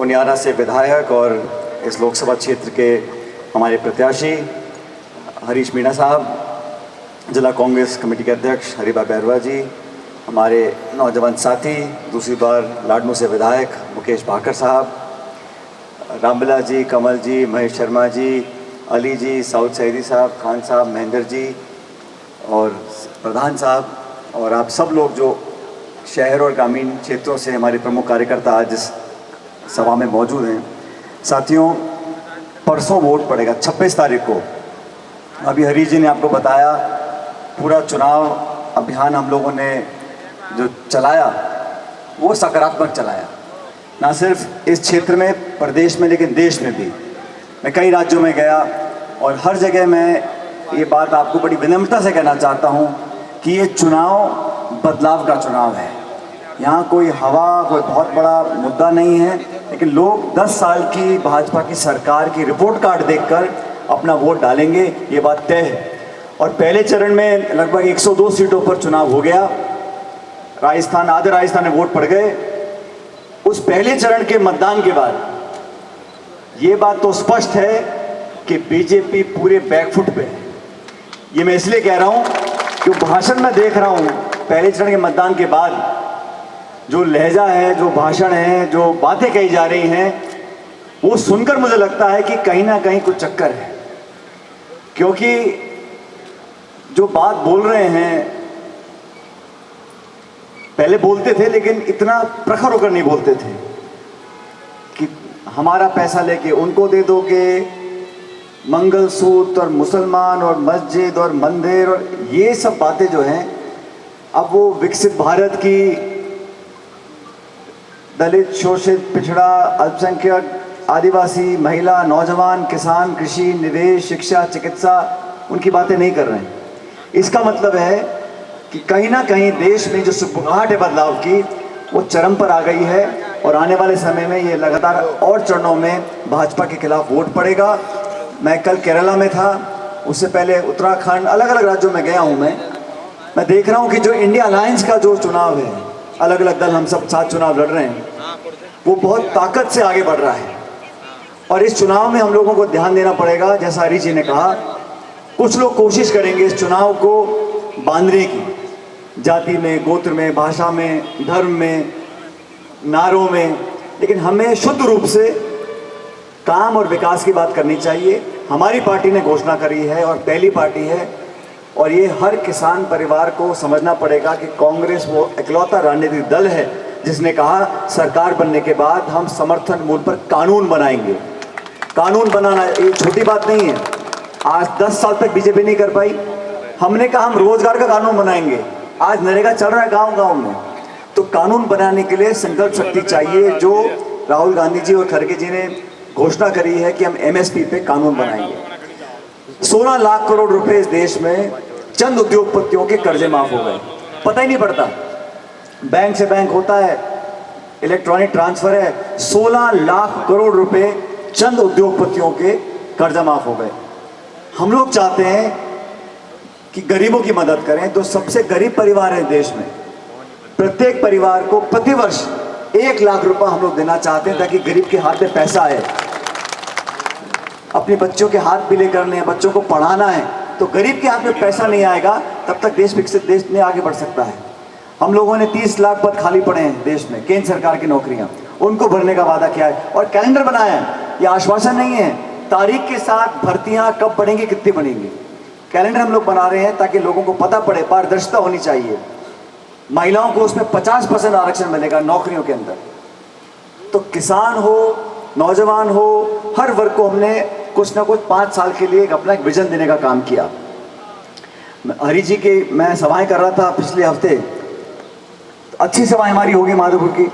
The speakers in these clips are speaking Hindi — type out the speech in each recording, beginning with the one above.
उनियारा से विधायक और इस लोकसभा क्षेत्र के हमारे प्रत्याशी हरीश मीणा साहब, जिला कांग्रेस कमेटी के अध्यक्ष हरिभाई बैरवा जी, हमारे नौजवान साथी दूसरी बार लाडनू से विधायक मुकेश भाकर साहब, रामबिलास जी, कमल जी, महेश शर्मा जी, अली जी, साउद सईदी साहब, खान साहब, महेंद्र जी और प्रधान साहब, और आप सब लोग जो शहर और ग्रामीण क्षेत्रों से हमारे प्रमुख कार्यकर्ता आज इस सभा में मौजूद हैं। साथियों, परसों वोट पड़ेगा 26 तारीख को। अभी हरीश जी ने आपको बताया, पूरा चुनाव अभियान हम लोगों ने जो चलाया वो सकारात्मक चलाया, ना सिर्फ इस क्षेत्र में, प्रदेश में, लेकिन देश में भी। मैं कई राज्यों में गया और हर जगह मैं ये बात आपको बड़ी विनम्रता से कहना चाहता हूँ कि ये चुनाव बदलाव का चुनाव है। यहाँ कोई हवा, कोई बहुत बड़ा मुद्दा नहीं है, लेकिन लोग 10 साल की भाजपा की सरकार की रिपोर्ट कार्ड देखकर अपना वोट डालेंगे, ये बात तय है। और पहले चरण में लगभग 102 सीटों पर चुनाव हो गया। राजस्थान, आधे राजस्थान में वोट पड़ गए। उस पहले चरण के मतदान के बाद ये बात तो स्पष्ट है कि बीजेपी पूरे बैकफुट पे है। ये मैं इसलिए कह रहा हूँ कि भाषण में देख रहा हूँ, पहले चरण के मतदान के बाद जो लहजा है, जो भाषण है, जो बातें कही जा रही हैं, वो सुनकर मुझे लगता है कि कहीं ना कहीं कुछ चक्कर है। क्योंकि जो बात बोल रहे हैं, पहले बोलते थे लेकिन इतना प्रखर होकर नहीं बोलते थे कि हमारा पैसा लेके उनको दे दोगे, मंगलसूत्र और मुसलमान और मस्जिद और मंदिर और ये सब बातें जो हैं, अब वो विकसित भारत की दलित, शोषित, पिछड़ा, अल्पसंख्यक, आदिवासी, महिला, नौजवान, किसान, कृषि, निवेश, शिक्षा, चिकित्सा, उनकी बातें नहीं कर रहे हैं। इसका मतलब है कि कहीं ना कहीं देश में जो सुगबुगाहट है बदलाव की, वो चरम पर आ गई है और आने वाले समय में ये लगातार और चरणों में भाजपा के खिलाफ वोट पड़ेगा। मैं कल केरला में था, उससे पहले उत्तराखंड, अलग अलग राज्यों में गया हूँ। मैं देख रहा हूँ कि जो इंडिया अलायंस का जो चुनाव है, अलग अलग दल हम सब साथ चुनाव लड़ रहे हैं, वो बहुत ताकत से आगे बढ़ रहा है। और इस चुनाव में हम लोगों को ध्यान देना पड़ेगा। जैसा हरीश जी ने कहा, कुछ लोग कोशिश करेंगे इस चुनाव को बांधने की, जाति में, गोत्र में, भाषा में, धर्म में, नारों में, लेकिन हमें शुद्ध रूप से काम और विकास की बात करनी चाहिए। हमारी पार्टी ने घोषणा करी है और पहली पार्टी है, और ये हर किसान परिवार को समझना पड़ेगा कि कांग्रेस वो इकलौता राजनीतिक दल है जिसने कहा सरकार बनने के बाद हम समर्थन मूल्य पर कानून बनाएंगे। कानून बनाना ये छोटी बात नहीं है। आज 10 साल तक बीजेपी नहीं कर पाई। हमने कहा हम रोजगार का कानून बनाएंगे। आज नरेगा चल रहा है गांव गांव में। तो कानून बनाने के लिए संकल्प शक्ति चाहिए, जो राहुल गांधी जी और खड़गे जी ने घोषणा करी है कि हम एमएसपी पे कानून बनाएंगे। 16 लाख करोड़ रुपए इस देश में चंद उद्योगपतियों के कर्जे माफ हो गए, पता ही नहीं पड़ता। बैंक से बैंक होता है, इलेक्ट्रॉनिक ट्रांसफर है। 16 लाख करोड़ रुपए चंद उद्योगपतियों के कर्जा माफ हो गए। हम लोग चाहते हैं कि गरीबों की मदद करें। तो सबसे गरीब परिवार है देश में, प्रत्येक परिवार को प्रतिवर्ष 1 लाख रुपए हम लोग देना चाहते हैं, ताकि गरीब के हाथ में पैसा आए। अपने बच्चों के हाथ पीले करने हैं, बच्चों को पढ़ाना है, तो गरीब के हाथ में पैसा नहीं आएगा तब तक देश विकसित देश नहीं आगे बढ़ सकता है। हम लोगों ने 30 लाख पद खाली पड़े हैं देश में, केंद्र सरकार की नौकरियां, उनको भरने का वादा किया है और कैलेंडर बनाया है। ये आश्वासन नहीं है, तारीख के साथ भर्तियां कब बढ़ेंगी, कितनी बढ़ेंगी, कैलेंडर हम लोग बना रहे हैं ताकि लोगों को पता पड़े। पारदर्शिता होनी चाहिए। महिलाओं को उसमें 50% आरक्षण मिलेगा नौकरियों के अंदर। तो किसान हो, नौजवान हो, हर वर्ग को हमने कुछ ना कुछ 5 साल के लिए अपना एक विजन देने का काम किया। हरी जी के मैं सभाएं कर रहा था पिछले हफ्ते, तो अच्छी सभाएं हमारी होगी माधोपुर की।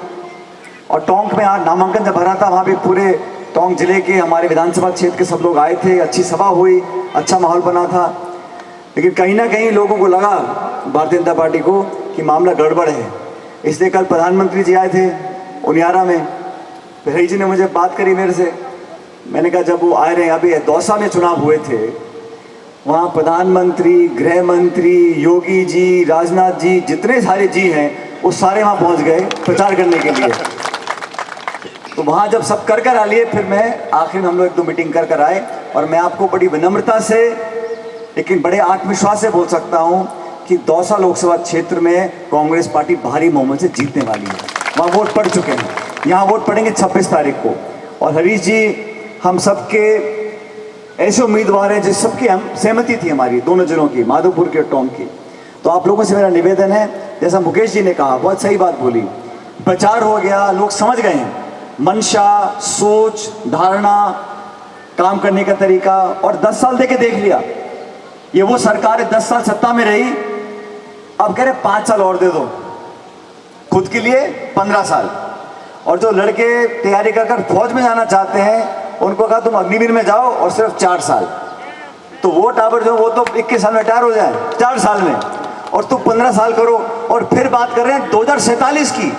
और टोंक में आज नामांकन जब भरा था, वहाँ भी पूरे टोंक जिले के हमारे विधानसभा क्षेत्र के सब लोग आए थे। अच्छी सभा हुई, अच्छा माहौल बना था। लेकिन कहीं ना कहीं लोगों को लगा, भारतीय जनता पार्टी को, कि मामला गड़बड़ है। इसलिए कल प्रधानमंत्री जी आए थे उनियारा में। फिर हरी जी ने मुझे बात करी मेरे से। मैंने कहा जब वो आए रहे, अभी दौसा में चुनाव हुए थे, वहाँ प्रधानमंत्री, गृह मंत्री, योगी जी, राजनाथ जी, जितने सारे जी हैं वो सारे वहाँ पहुँच गए प्रचार करने के लिए। तो वहाँ जब सब कर आ लिए, फिर मैं आखिर में हम लोग 1-2 मीटिंग कर आए, और मैं आपको बड़ी विनम्रता से लेकिन बड़े आत्मविश्वास से बोल सकता हूँ कि दौसा लोकसभा क्षेत्र में कांग्रेस पार्टी भारी बहुमत से जीतने वाली है। वहाँ वोट पड़ चुके हैं, यहाँ वोट पड़ेंगे 26 तारीख को। और हरीश जी, हम सबके ऐसे उम्मीदवार हैं जिस सबकी हम सहमति थी हमारी दोनों जिलों की, माधोपुर के और टोंक की। तो आप लोगों से मेरा निवेदन है, जैसा मुकेश जी ने कहा, बहुत सही बात बोली, प्रचार हो गया, लोग समझ गए हैं मंशा, सोच, धारणा, काम करने का तरीका, और 10 साल देके देख लिया। ये वो सरकार है 10 साल सत्ता में रही, अब कह रहे 5 साल और दे दो, खुद के लिए 15 साल। और जो लड़के तैयारी कर फौज में जाना चाहते हैं, उनको कहा तुम अग्निवीर में जाओ और सिर्फ 4 साल। तो वो टावर जो वो तो 21 साल में रिटायर हो जाए, 4 साल में, और तुम 15 साल करो। और फिर बात कर रहे हैं 2047 की।